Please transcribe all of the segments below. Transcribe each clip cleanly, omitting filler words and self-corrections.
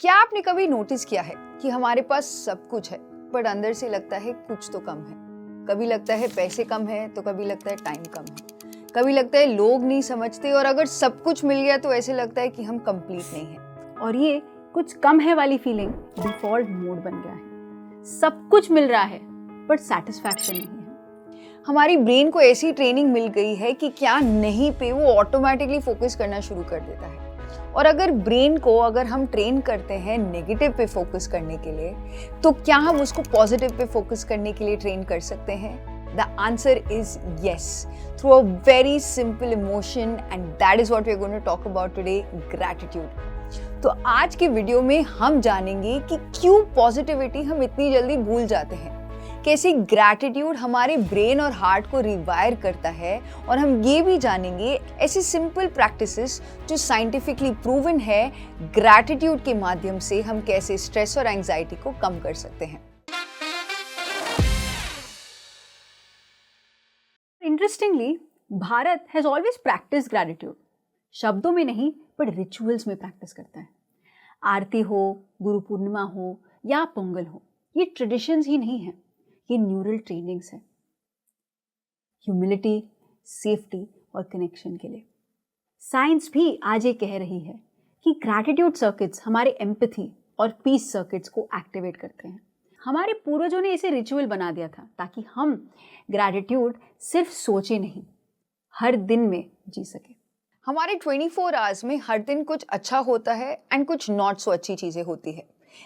क्या आपने कभी नोटिस किया है कि हमारे पास सब कुछ है पर अंदर से लगता है कुछ तो कम है। कभी लगता है पैसे कम है तो कभी लगता है टाइम कम है, कभी लगता है लोग नहीं समझते, और अगर सब कुछ मिल गया तो ऐसे लगता है कि हम कंप्लीट नहीं हैं। और ये कुछ कम है वाली फीलिंग डिफॉल्ट मोड बन गया है। सब कुछ मिल रहा है पर सेटिस्फैक्शन नहीं है। हमारी ब्रेन को ऐसी ट्रेनिंग मिल गई है कि क्या नहीं पे वो ऑटोमेटिकली फोकस करना शुरू कर देता है। और अगर ब्रेन को हम ट्रेन करते हैं नेगेटिव पे फोकस करने के लिए, तो क्या हम उसको पॉजिटिव पे फोकस करने के लिए ट्रेन कर सकते हैं? The answer is yes, through a very simple emotion, and that is what we are going to talk about today, gratitude. तो आज की वीडियो में हम जानेंगे कि क्यों पॉजिटिविटी हम इतनी जल्दी भूल जाते हैं, कैसे ग्रैटिट्यूड हमारे ब्रेन और हार्ट को रिवायर करता है, और हम ये भी जानेंगे ऐसी सिंपल प्रैक्टिसेस जो साइंटिफिकली प्रूवन है ग्रैटिट्यूड के माध्यम से हम कैसे स्ट्रेस और एंजाइटी को कम कर सकते हैं। Interestingly, Bharat has always practice gratitude. शब्दों में नहीं पर रिचुअल्स में प्रैक्टिस करता है। आरती हो, गुरु पूर्णिमा हो या पोंगल हो, ये ट्रेडिशंस ही नहीं है, ये न्यूरल ट्रेनिंग्स है ह्यूमिलिटी, सेफ्टी और कनेक्शन के लिए। साइंस भी आज ये कह रही है कि ग्रैटिट्यूड सर्किट्स हमारे एम्पैथी और पीस सर्किट्स को एक्टिवेट करते हैं। हमारे पूर्वजों ने इसे रिचुअल बना दिया था ताकि हम ग्रैटिट्यूड सिर्फ सोचे नहीं, हर दिन में जी सके। हमारे 24 आवर्स में हर दिन कुछ अच्छा होता है एंड कुछ नॉट सो अच्छी चीजें होती है,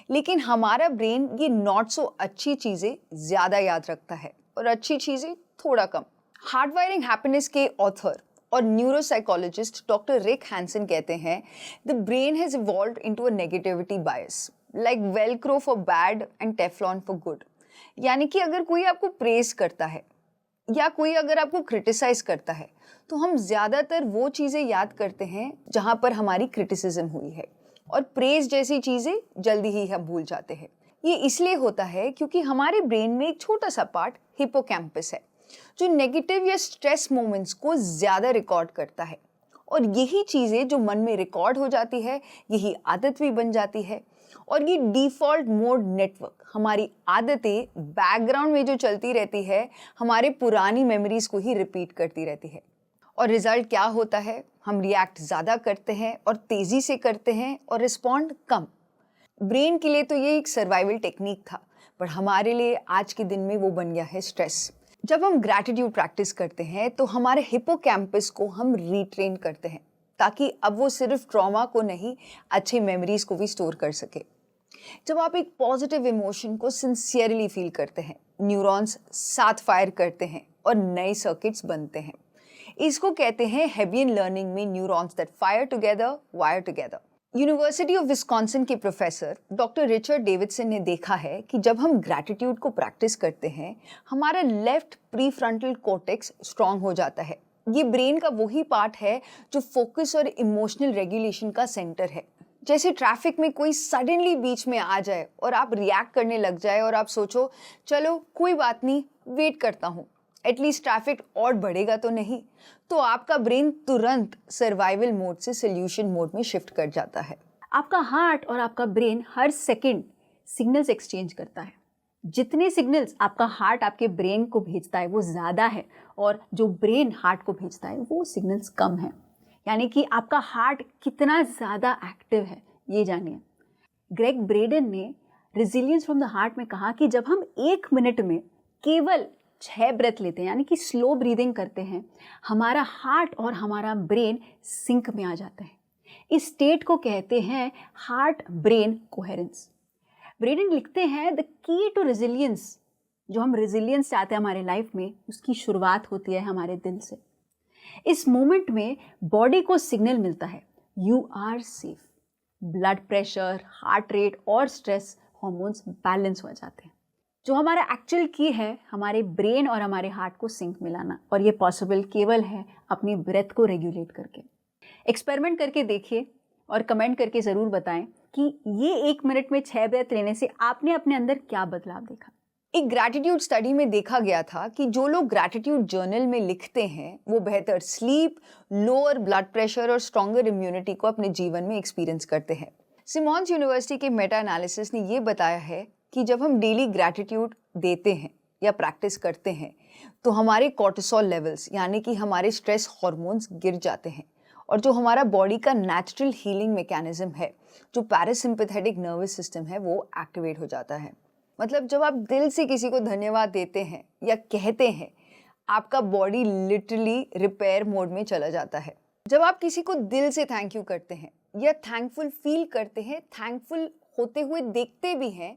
लेकिन हमारा ब्रेन ये नॉट सो अच्छी चीजें ज्यादा याद रखता है और अच्छी चीजें थोड़ा कम। हार्डवायरिंग हैप्पीनेस के ऑथर और न्यूरोसाइकोलॉजिस्ट डॉक्टर रिक हैंसन कहते हैं, the brain has evolved into a negativity bias, like Velcro for bad and Teflon for good. यानी कि अगर कोई आपको प्रेज करता है या कोई अगर आपको क्रिटिसाइज करता है, तो हम ज्यादातर वो चीजें याद करते हैं जहां पर हमारी क्रिटिसिज्म हुई है, और प्रेज जैसी चीजें जल्दी ही हम भूल जाते हैं। ये इसलिए होता है क्योंकि हमारे ब्रेन में एक छोटा सा पार्ट हिपोकैम्पस है जो नेगेटिव या स्ट्रेस मोमेंट्स को ज्यादा रिकॉर्ड करता है, और यही चीजें जो मन में रिकॉर्ड हो जाती है यही आदत भी बन जाती है। और ये डिफॉल्ट मोड नेटवर्क, हमारी आदतें बैकग्राउंड में जो चलती रहती है, हमारे पुरानी मेमोरीज को ही रिपीट करती रहती है। और रिजल्ट क्या होता है? हम रिएक्ट ज़्यादा करते हैं और तेज़ी से करते हैं और रिस्पॉन्ड कम। ब्रेन के लिए तो ये एक सर्वाइवल टेक्निक था, पर हमारे लिए आज के दिन में वो बन गया है स्ट्रेस। जब हम ग्रैटिट्यूड प्रैक्टिस करते हैं तो हमारे हिपोकैम्पस को हम रीट्रेन करते हैं ताकि अब वो सिर्फ ट्रॉमा को नहीं, अच्छे मेमोरीज को भी स्टोर कर सके। जब आप एक पॉजिटिव इमोशन को सिंसियरली फील करते हैं, न्यूरॉन्स साथ फायर करते हैं और नए सर्किट्स बनते हैं। इसको कहते हैं हेबियन लर्निंग में neurons that fire together wire together. University of Wisconsin के प्रोफेसर डॉक्टर रिचर्ड डेविडसन ने देखा है कि जब हम ग्रैटिट्यूड को प्रैक्टिस करते हैं, हमारा लेफ्ट प्रीफ्रंटल कॉर्टेक्स स्ट्रांग हो जाता है। ये ब्रेन का वही पार्ट है जो फोकस और इमोशनल रेगुलेशन का सेंटर है। जैसे ट्रैफिक में कोई सडनली बीच में आ जाए और आप रिएक्ट करने लग जाए और आप सोचो चलो कोई बात नहीं, वेट करता हूँ, एटलीस्ट ट्रैफिक और बढ़ेगा तो नहीं, तो आपका ब्रेन तुरंत सर्वाइवल मोड से सोल्यूशन मोड में शिफ्ट कर जाता है। आपका हार्ट और आपका ब्रेन हर सेकंड सिग्नल्स एक्सचेंज करता है। जितने सिग्नल्स आपका हार्ट आपके ब्रेन को भेजता है वो ज़्यादा है, और जो ब्रेन हार्ट को भेजता है वो सिग्नल्स कम है। यानी कि आपका हार्ट कितना ज़्यादा एक्टिव है, ये जानिए। ग्रेग ब्रेडन ने रेजिलियंस फ्रॉम द हार्ट में कहा कि जब हम 1 मिनट में केवल 6 ब्रेथ लेते हैं, यानी कि स्लो ब्रीदिंग करते हैं, हमारा हार्ट और हमारा ब्रेन सिंक में आ जाता है। इस स्टेट को कहते हैं हार्ट ब्रेन कोहेरेंस। ब्रेडन लिखते हैं, द की टू रेजिलियंस, जो हम रेजिलियंस चाहते हैं हमारे लाइफ में, उसकी शुरुआत होती है हमारे दिल से। इस मोमेंट में बॉडी को सिग्नल मिलता है you are safe. Blood pressure, heart rate और स्ट्रेस हार्मोन्स बैलेंस हो जाते हैं। जो हमारा एक्चुअल की है हमारे ब्रेन और हमारे हार्ट को सिंक मिलाना, और ये पॉसिबल केवल है अपनी ब्रेथ को रेगुलेट करके। एक्सपेरिमेंट करके देखिए और कमेंट करके ज़रूर बताएं कि ये 1 मिनट में 6 ब्रेथ लेने से आपने अपने अंदर क्या बदलाव देखा। एक ग्रैटिट्यूड स्टडी में देखा गया था कि जो लोग ग्रैटिट्यूड जर्नल में लिखते हैं वो बेहतर स्लीप, लोअर ब्लड प्रेशर और स्ट्रॉन्गर इम्यूनिटी को अपने जीवन में एक्सपीरियंस करते हैं। सिमॉन्स यूनिवर्सिटी के मेटा एनालिसिस ने ये बताया है कि जब हम डेली ग्रैटिट्यूड देते हैं या प्रैक्टिस करते हैं तो हमारे कॉर्टिसोल लेवल्स यानी कि हमारे स्ट्रेस हार्मोन्स गिर जाते हैं और जो हमारा बॉडी का नेचुरल हीलिंग मैकेनिज्म है, जो पैरासिम्पैथेटिक नर्वस सिस्टम है, वो एक्टिवेट हो जाता है। मतलब जब आप दिल से किसी को धन्यवाद देते हैं या कहते हैं, आपका बॉडी लिटरली रिपेयर मोड में चला जाता है। जब आप किसी को दिल से थैंक यू करते हैं या थैंकफुल फील करते हैं, थैंकफुल होते हुए देखते भी हैं,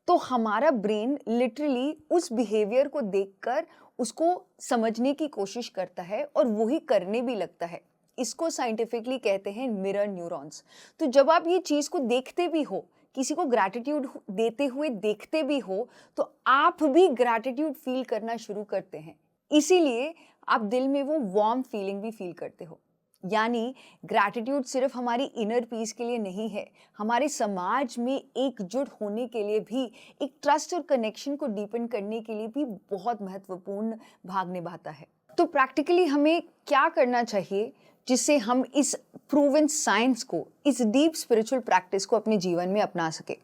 तो हमारा ब्रेन लिटरली उस बिहेवियर को देखकर उसको समझने की कोशिश करता है और वही करने भी लगता है। इसको साइंटिफिकली कहते हैं मिरर न्यूरॉन्स। तो जब आप ये चीज़ को देखते भी हो, किसी को ग्रैटिट्यूड देते हुए देखते भी हो, तो आप भी ग्रैटिट्यूड फील करना शुरू करते हैं। इसीलिए आप दिल में वो वार्म फीलिंग भी फील करते हो। यानी ग्रैटिट्यूड सिर्फ हमारी इनर पीस के लिए नहीं है, हमारे समाज में एकजुट होने के लिए भी, एक ट्रस्ट और कनेक्शन को डीपन करने के लिए भी बहुत महत्वपूर्ण भाग निभाता है। तो प्रैक्टिकली हमें क्या करना चाहिए जिससे हम इस प्रूवन साइंस को, इस डीप स्पिरिचुअल प्रैक्टिस को अपने जीवन में अपना सके?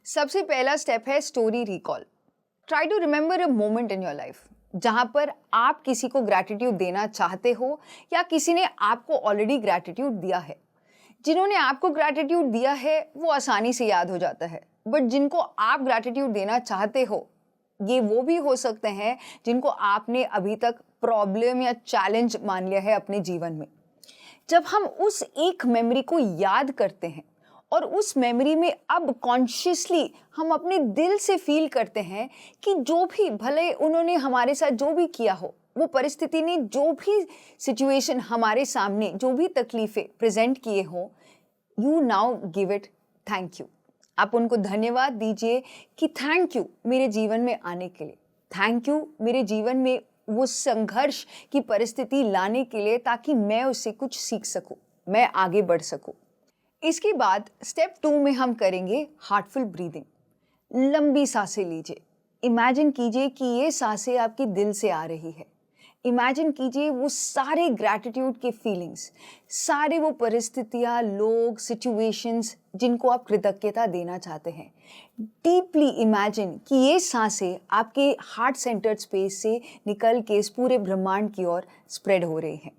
सबसे पहला स्टेप है story recall. Try to remember a moment in your life जहाँ पर आप किसी को ग्रैटिट्यूड देना चाहते हो या किसी ने आपको ऑलरेडी ग्रैटिट्यूड दिया है। जिन्होंने आपको ग्रैटिट्यूड दिया है वो आसानी से याद हो जाता है, बट जिनको आप ग्रैटिट्यूड देना चाहते हो, ये वो भी हो सकते हैं जिनको आपने अभी तक प्रॉब्लम या चैलेंज मान लिया है अपने जीवन में। जब हम उस एक मेमोरी को याद करते हैं और उस मेमोरी में अब कॉन्शियसली हम अपने दिल से फील करते हैं कि जो भी, भले उन्होंने हमारे साथ जो भी किया हो, वो परिस्थिति ने जो भी सिचुएशन हमारे सामने, जो भी तकलीफ़ें प्रेजेंट किए हों, you now give it thank you. आप उनको धन्यवाद दीजिए कि थैंक यू मेरे जीवन में आने के लिए, थैंक यू मेरे जीवन में वो संघर्ष की परिस्थिति लाने के लिए, ताकि मैं उससे कुछ सीख सकूं, मैं आगे बढ़ सकूं। इसके बाद स्टेप 2 में हम करेंगे हार्टफुल ब्रीदिंग। लंबी सांसें लीजिए। इमेजिन कीजिए कि ये सांसें आपके दिल से आ रही है। इमेजिन कीजिए वो सारे ग्रैटिट्यूड के फीलिंग्स, सारे वो परिस्थितियाँ, लोग, सिचुएशंस जिनको आप कृतज्ञता देना चाहते हैं। डीपली इमेजिन कि ये सांसें आपके हार्ट सेंटर्ड स्पेस से निकल के इस पूरे ब्रह्मांड की ओर स्प्रेड हो रही हैं।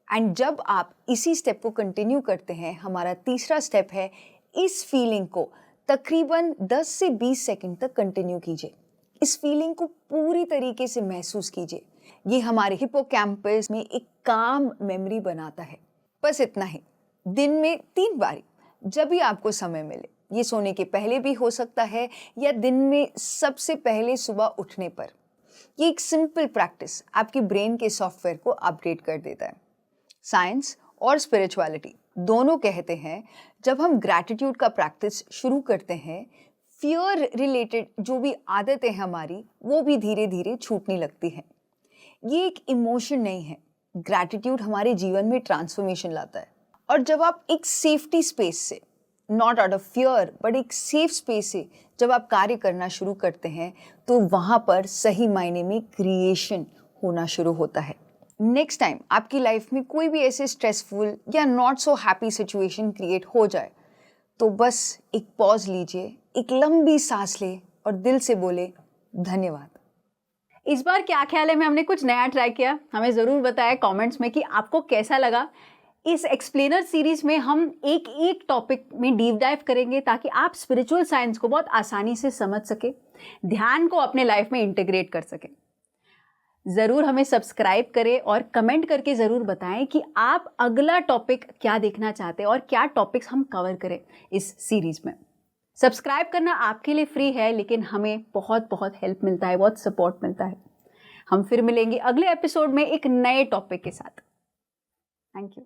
एंड जब आप इसी स्टेप को कंटिन्यू करते हैं, हमारा तीसरा स्टेप है इस फीलिंग को तकरीबन 10 से 20 सेकंड तक कंटिन्यू कीजिए। इस फीलिंग को पूरी तरीके से महसूस कीजिए। ये हमारे हिपोकैम्पस में एक काम मेमोरी बनाता है। बस इतना ही। दिन में 3 बारी, जब भी आपको समय मिले, ये सोने के पहले भी हो सकता है या दिन में सबसे पहले सुबह उठने पर। ये एक सिंपल प्रैक्टिस आपके ब्रेन के सॉफ्टवेयर को अपडेट कर देता है। साइंस और स्पिरिचुअलिटी दोनों कहते हैं जब हम ग्रैटिट्यूड का प्रैक्टिस शुरू करते हैं, फियर रिलेटेड जो भी आदतें हैं हमारी, वो भी धीरे धीरे छूटने लगती हैं। ये एक इमोशन नहीं है। ग्रैटिट्यूड हमारे जीवन में ट्रांसफॉर्मेशन लाता है। और जब आप एक सेफ्टी स्पेस से, not out of fear but एक सेफ स्पेस से जब आप कार्य करना शुरू करते हैं, तो वहाँ पर सही मायने में क्रिएशन होना शुरू होता है। नेक्स्ट टाइम आपकी लाइफ में कोई भी ऐसे स्ट्रेसफुल या not so happy situation create हो जाए, तो बस एक पॉज लीजिए, एक लंबी सांस ले और दिल से बोले धन्यवाद। इस बार क्या ख्याल है में हमने कुछ नया ट्राई किया। हमें ज़रूर बताएं कमेंट्स में कि आपको कैसा लगा। इस एक्सप्लेनर सीरीज में हम एक एक टॉपिक में डीप डाइव करेंगे ताकि आप स्पिरिचुअल साइंस को बहुत आसानी से समझ सके, ध्यान को अपने लाइफ में इंटीग्रेट कर सके। ज़रूर हमें सब्सक्राइब करें और कमेंट करके ज़रूर बताएं कि आप अगला टॉपिक क्या देखना चाहते हैं और क्या टॉपिक्स हम कवर करें इस सीरीज़ में। सब्सक्राइब करना आपके लिए फ्री है, लेकिन हमें बहुत बहुत हेल्प मिलता है, बहुत सपोर्ट मिलता है। हम फिर मिलेंगे अगले एपिसोड में एक नए टॉपिक के साथ। Thank you.